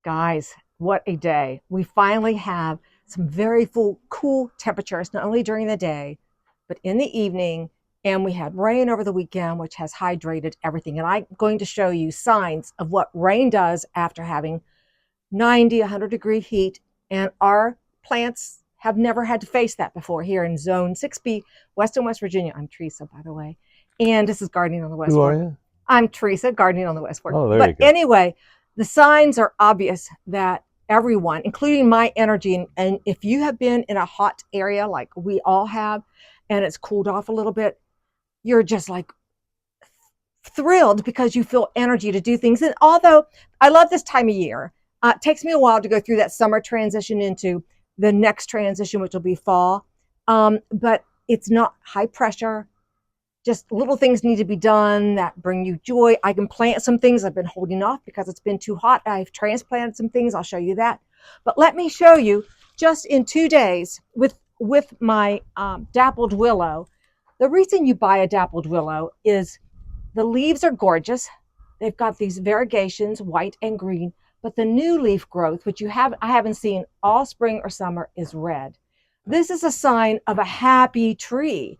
Guys, what a day. We finally have some very cool temperatures, not only during the day, but in the evening. And we had rain over the weekend, which has hydrated everything. And I'm going to show you signs of what rain does after having 90, 100-degree heat. And our plants have never had to face that before here in Zone 6B, Western West Virginia. I'm Teresa, by the way. And this is Gardening on the West Who are Fork. you? I'm Teresa, Gardening on the West Fork. Oh, there you But go. anyway, the signs are obvious that everyone, including my energy, and if you have been in a hot area like we all have, and it's cooled off a little bit, you're just like thrilled because you feel energy to do things. And although I love this time of year, it takes me a while to go through that summer transition into the next transition, which will be fall. But it's not high pressure. Just little things need to be done that bring you joy. I can plant some things I've been holding off because it's been too hot. I've transplanted some things. I'll show you that. But let me show you just in 2 days with my dappled willow. The reason you buy a dappled willow is the leaves are gorgeous. They've got these variegations, white and green, but the new leaf growth, which I haven't seen all spring or summer, is red. This is a sign of a happy tree.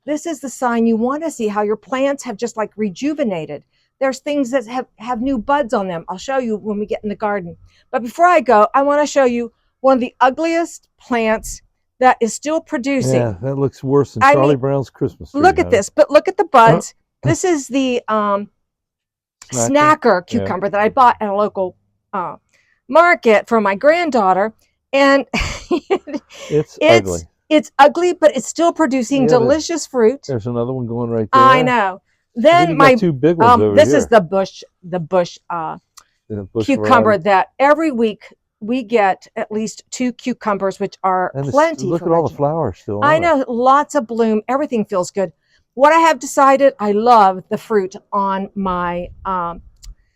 This is the sign you want to see how your plants have just like rejuvenated. There's things that have new buds on them. I'll show you when we get in the garden. But before I go, I want to show you one of the ugliest plants that is still producing. Yeah, that looks worse than Charlie Brown's Christmas tree. Look at this, but look at the buds. This is the snacker cucumber that I bought at a local market for my granddaughter. And it's ugly. It's ugly, but it's still producing delicious fruit. There's another one going right there. I know. Then my two big ones over this here. is the bush cucumber variety. That every week we get at least 2 cucumbers, which are plenty. Look at all the flowers still. I know, lots of bloom. Everything feels good. What I have decided, I love the fruit on my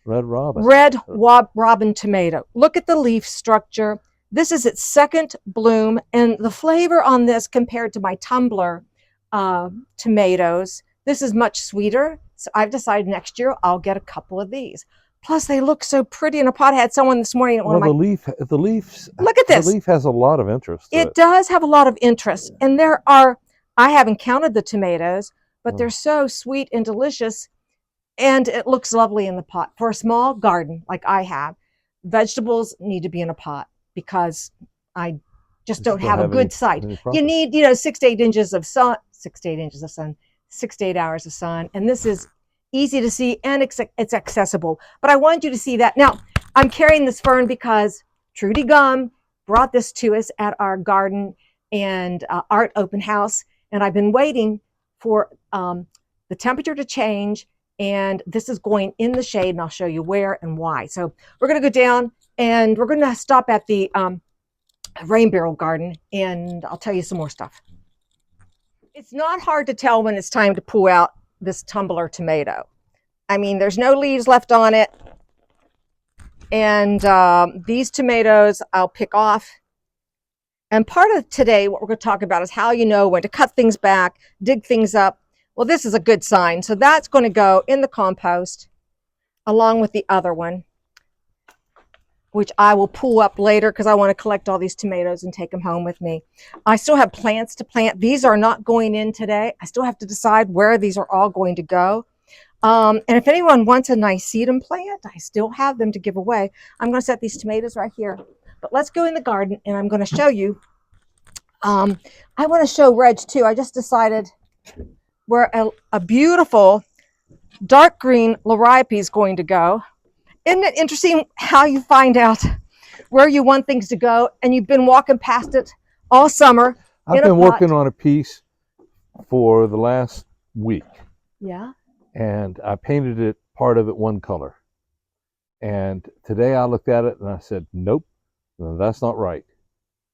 Red Robin tomato. Look at the leaf structure. This is its second bloom, and the flavor on this compared to my tumbler tomatoes, this is much sweeter. So I've decided next year I'll get a couple of these. Plus, they look so pretty in a pot. I had someone this morning. Well, the leaves. Look at this. The leaf has a lot of interest. It does have a lot of interest, and I haven't counted the tomatoes, but they're so sweet and delicious, and it looks lovely in the pot. For a small garden like I have, vegetables need to be in a pot because I just don't have a good site. You need, 6 to 8 inches of sun, 6 to 8 inches of sun, 6 to 8 hours of sun, and this is easy to see and it's accessible. But I want you to see that. Now, I'm carrying this fern because Trudy Gum brought this to us at our garden and art open house, and I've been waiting for the temperature to change, and this is going in the shade, and I'll show you where and why. So we're going to go down, and we're going to stop at the rain barrel garden, and I'll tell you some more stuff. It's not hard to tell when it's time to pull out this tumbler tomato. I mean, there's no leaves left on it, and these tomatoes I'll pick off. And part of today, what we're going to talk about is how you know when to cut things back, dig things up. Well, this is a good sign. So that's going to go in the compost along with the other one, which I will pull up later because I want to collect all these tomatoes and take them home with me. I still have plants to plant. These are not going in today. I still have to decide where these are all going to go. And if anyone wants a nice sedum plant, I still have them to give away. I'm going to set these tomatoes right here. But let's go in the garden, and I'm going to show you. I want to show Reg too. I just decided where a beautiful dark green liriope is going to go. Isn't it interesting how you find out where you want things to go, and you've been walking past it all summer? I've been working on a piece for the last week. Yeah. And I painted it, part of it, one color. And today I looked at it and I said, nope, no, that's not right.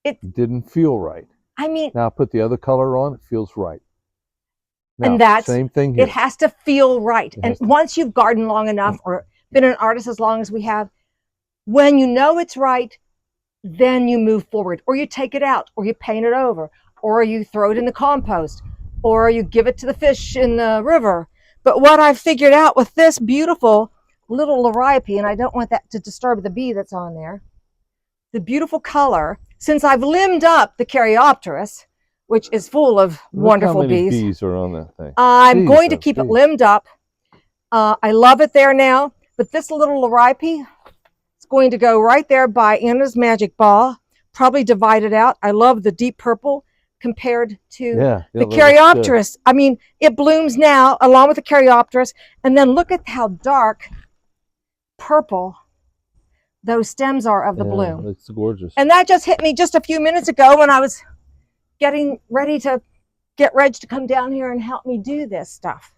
It didn't feel right. I mean, now I put the other color on, it feels right. Now, and that's same thing here. It has to feel right. And once you've gardened long enough or been an artist as long as we have, when you know it's right, then you move forward, or you take it out, or you paint it over, or you throw it in the compost, or you give it to the fish in the river. But what I've figured out with this beautiful little liriope, and I don't want that to disturb the bee that's on there. The beautiful color. Since I've limbed up the Caryopteris, which is full of wonderful Look how many bees, bees are on that thing. I'm going to Jesus, keep it bees. limbed up. I love it there now, but this little liriope is going to go right there by Anna's Magic Ball, probably divided out. I love the deep purple compared to Yeah, the that looks good. Caryopteris. I mean, it blooms now along with the Caryopteris, and then look at how dark purple those stems are of the Yeah, bloom. it's gorgeous. And that just hit me just a few minutes ago when I was getting ready to get Reg to come down here and help me do this stuff.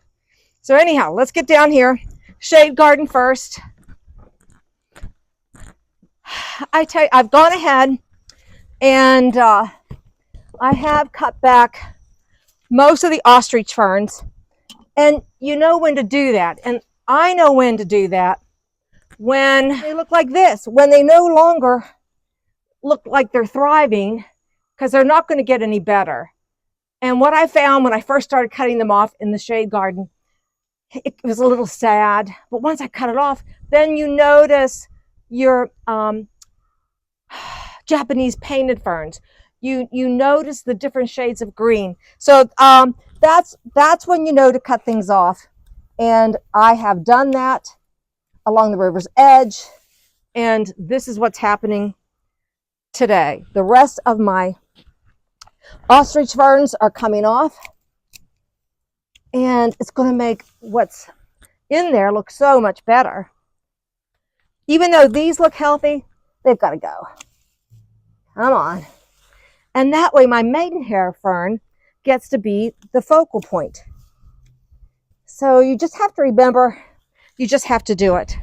So anyhow, let's get down here. Shade garden first. I tell you, I've gone ahead and I have cut back most of the ostrich ferns. And you know when to do that. And I know when to do that when they look like this, when they no longer look like they're thriving, because they're not going to get any better. And what I found when I first started cutting them off in the shade garden, it was a little sad. But once I cut it off, then you notice your Japanese painted ferns. You notice the different shades of green. So that's when you know to cut things off. And I have done that along the river's edge. And this is what's happening today. The rest of my ostrich ferns are coming off. And it's going to make what's in there look so much better. Even though these look healthy, they've got to go. Come on. And that way my maidenhair fern gets to be the focal point. So you just have to remember, you just have to do it.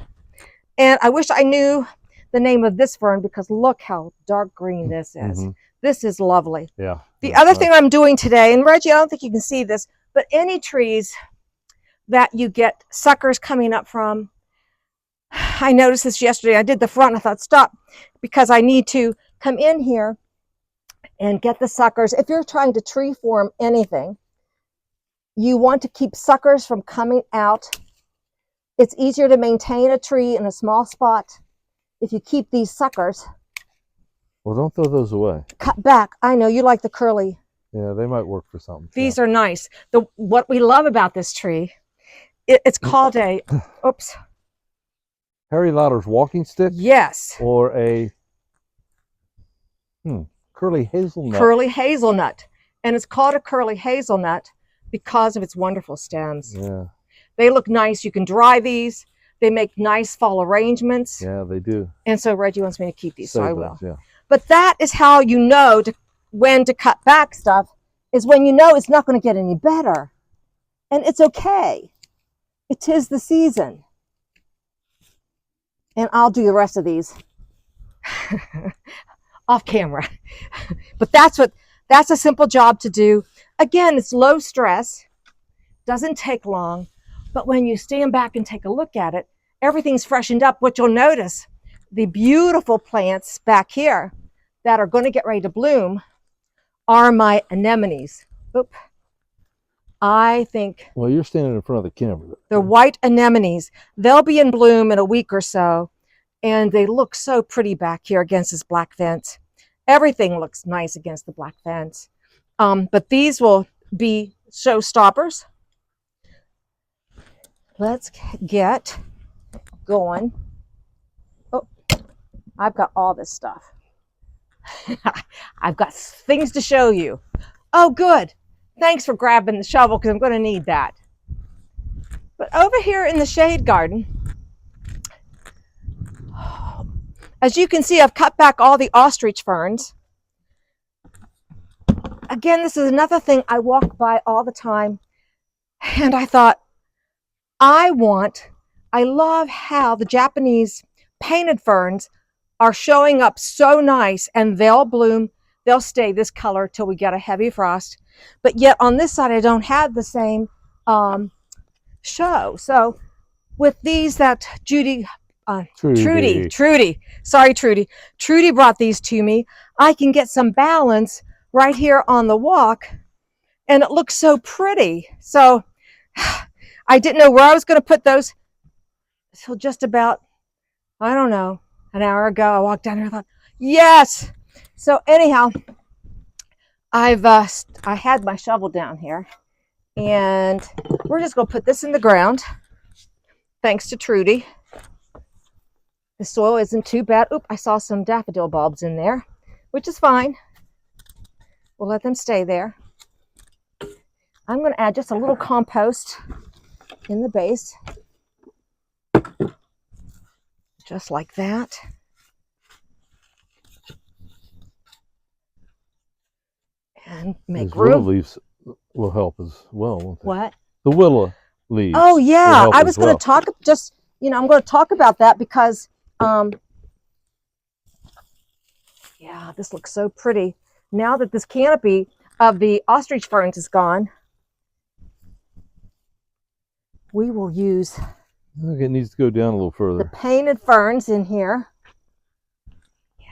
And I wish I knew the name of this fern, because look how dark green this is. Mm-hmm. This is lovely. Yeah. The other thing I'm doing today, and Reggie, I don't think you can see this, but any trees that you get suckers coming up from, I noticed this yesterday. I did the front. I thought, stop, because I need to come in here and get the suckers. If you're trying to tree form anything, you want to keep suckers from coming out. It's easier to maintain a tree in a small spot if you keep these suckers. Well, don't throw those away. Cut back. I know you like the curly. Yeah, they might work for something. These are nice. What we love about this tree, it's called a, oops. Harry Lauder's walking stick? Yes. Or a curly hazelnut. Curly hazelnut. And it's called a curly hazelnut because of its wonderful stems. Yeah. They look nice. You can dry these. They make nice fall arrangements. Yeah, they do. And so Reggie wants me to keep these, so I will. Yeah. But that is how you know when to cut back stuff, is when you know it's not going to get any better. And it's okay. It is the season. And I'll do the rest of these off camera. But that's a simple job to do. Again, it's low stress, doesn't take long, but when you stand back and take a look at it, everything's freshened up. What you'll notice, the beautiful plants back here that are going to get ready to bloom are my anemones. Oop. I think. Well, you're standing in front of the camera. They're white anemones. They'll be in bloom in a week or so. And they look so pretty back here against this black fence. Everything looks nice against the black fence. But these will be showstoppers. Let's get going. Oh, I've got all this stuff. I've got things to show you. Oh, good. Thanks for grabbing the shovel, because I'm going to need that. But over here in the shade garden, as you can see, I've cut back all the ostrich ferns. Again, this is another thing I walk by all the time. And I thought, I love how the Japanese painted ferns are showing up so nice, and they'll bloom, they'll stay this color till we get a heavy frost. But yet on this side, I don't have the same show. So with these that Trudy, sorry, Trudy brought these to me. I can get some balance right here on the walk, and it looks so pretty. So I didn't know where I was going to put those. till just about, I don't know, an hour ago. I walked down here and thought, yes. So anyhow, I had my shovel down here, and we're just going to put this in the ground. Thanks to Trudy. The soil isn't too bad. Oop, I saw some daffodil bulbs in there, which is fine. We'll let them stay there. I'm going to add just a little compost in the base. Just like that. And make room. Willow leaves will help as well, won't they? What? The willow leaves. Oh yeah, I was going well. to talk just, I'm going to talk about that because yeah, this looks so pretty. Now that this canopy of the ostrich ferns is gone, we will use I think it needs to go down a little further. the painted ferns in here. Yeah.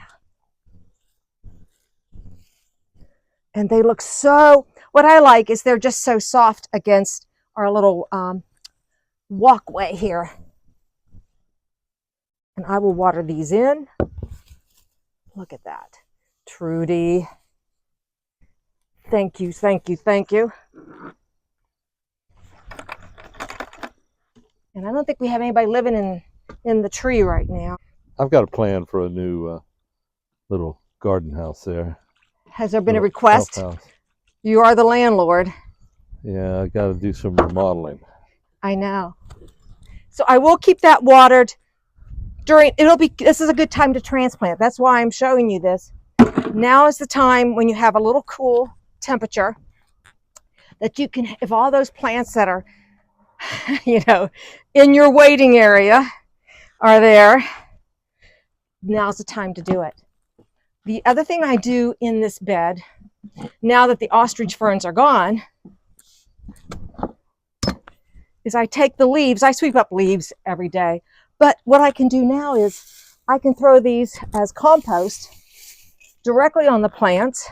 And they look so, what I like is they're just so soft against our little walkway here. And I will water these in. Look at that. Trudy. Thank you, thank you, thank you. And I don't think we have anybody living in the tree right now. I've got a plan for a new little garden house there. Has there been a request? House. You are the landlord. Yeah, I got to do some remodeling. I know. So I will keep that watered this is a good time to transplant. That's why I'm showing you this. Now is the time when you have a little cool temperature that you can, if all those plants that are, in your waiting area are there, now's the time to do it. The other thing I do in this bed, now that the ostrich ferns are gone, is I take the leaves, I sweep up leaves every day, but what I can do now is I can throw these as compost directly on the plants,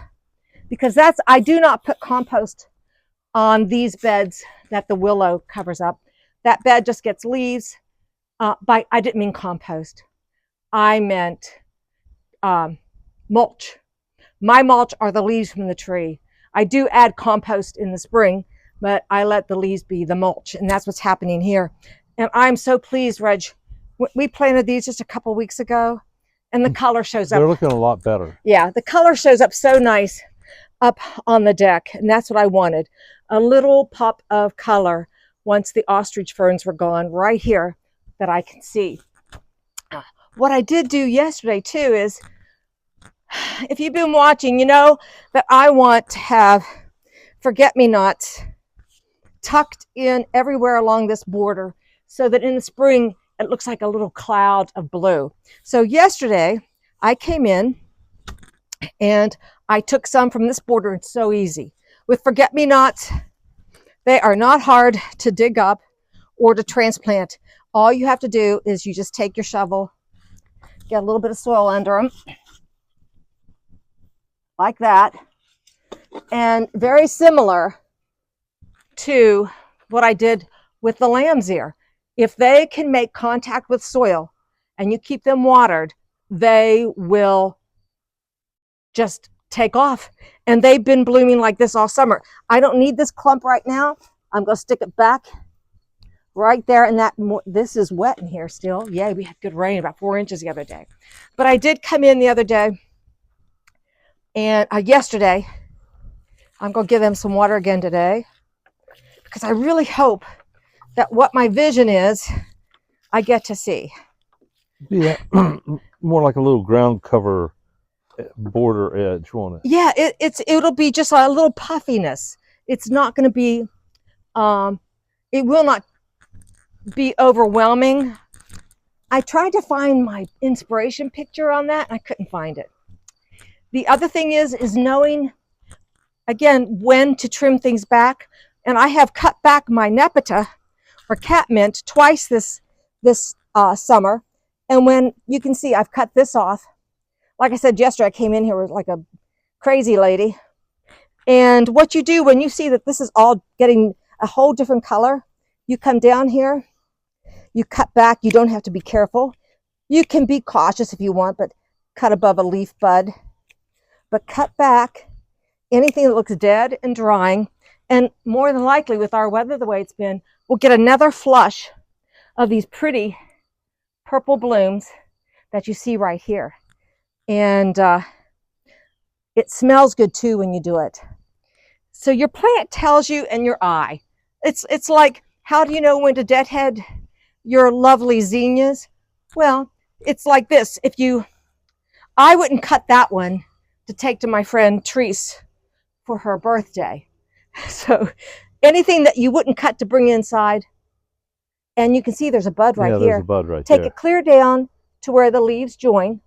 because I do not put compost on these beds that the willow covers up. That bed just gets leaves. I didn't mean compost. I meant mulch. My mulch are the leaves from the tree. I do add compost in the spring, but I let the leaves be the mulch, and that's what's happening here. And I'm so pleased, Reg. We planted these just a couple weeks ago, and the color shows up. They're looking a lot better. Yeah, the color shows up so nice up on the deck, and that's what I wanted. A little pop of color once the ostrich ferns were gone right here that I can see. What I did do yesterday too is, if you've been watching, you know that I want to have forget-me-nots tucked in everywhere along this border so that in the spring it looks like a little cloud of blue. So yesterday I came in and I took some from this border. It's so easy. With forget-me-nots, they are not hard to dig up or to transplant. All you have to do is you just take your shovel, get a little bit of soil under them, like that. And very similar to what I did with the lamb's ear. If they can make contact with soil and you keep them watered, they will just take off. And they've been blooming like this all summer. I don't need this clump right now. I'm going to stick it back right there. And this is wet in here still. Yay, we had good rain, about 4 inches the other day. But I did come in the other day and yesterday. I'm going to give them some water again today, because I really hope that what my vision is, I get to see. Yeah, more like a little ground cover border edge, won't it? Yeah, it'll be just a little puffiness. It's not going to be, it will not be overwhelming. I tried to find my inspiration picture on that, and I couldn't find it. The other thing is knowing, again, when to trim things back. And I have cut back my Nepeta or catmint twice this summer. And when you can see, I've cut this off. Like I said yesterday, I came in here with like a crazy lady. And what you do when you see that this is all getting a whole different color, you come down here, You cut back. You don't have to be careful. You can be cautious if you want, but cut above a leaf bud. But cut back anything that looks dead and drying. And more than likely, with our weather the way it's been, we'll get another flush of these pretty purple blooms that you see right here. And it smells good too when you do it. So your plant tells you, and your eye. It's like, how do you know when to deadhead your lovely zinnias? Well, it's like this. I wouldn't cut that one to take to my friend Therese for her birthday. So anything that you wouldn't cut to bring inside, and you can see there's a bud right here. There's a bud right Take there. it clear down to where the leaves join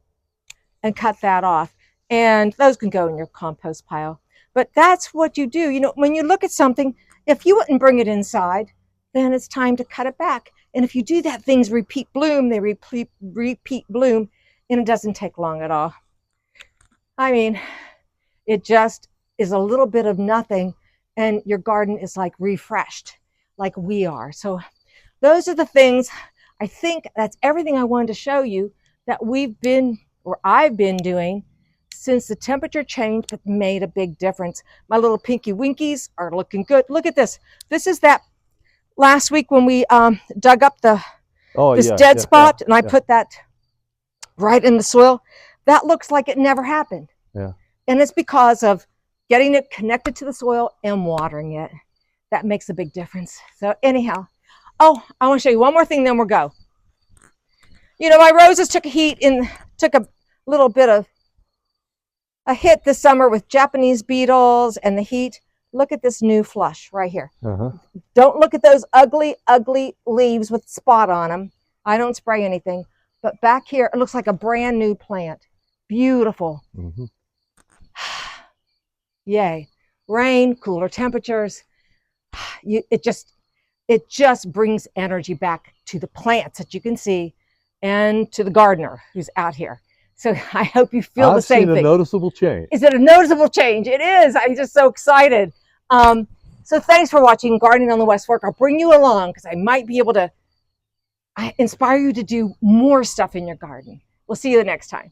and cut that off. And those can go in your compost pile. But that's what you do. You know, when you look at something, if you wouldn't bring it inside, then it's time to cut it back. And if you do that, things repeat bloom, they repeat bloom, and it doesn't take long at all. I mean, it just is a little bit of nothing, and your garden is like refreshed, like we are. So those are the things. I think that's everything I wanted to show you that I've been doing since the temperature changed. It made a big difference. My little pinky winkies are looking good. Look at this. This is that last week when we dug up this dead spot, and I put that right in the soil. That looks like it never happened. Yeah. And it's because of getting it connected to the soil and watering it. That makes a big difference. So anyhow, oh, I want to show you one more thing, then we'll go. You know, my roses took a little bit of a hit this summer with Japanese beetles and the heat. Look at this new flush right here. Don't look at those ugly, ugly leaves with spot on them. I don't spray anything. But back here, it looks like a brand new plant. Beautiful. Yay. Rain, cooler temperatures. It just brings energy back to the plants that you can see and to the gardener who's out here. So I hope you feel the same thing. I've seen a noticeable change. Is it a noticeable change? It is. I'm just so excited. So thanks for watching Gardening on the West Fork. I'll bring you along because I might be able to inspire you to do more stuff in your garden. We'll see you the next time.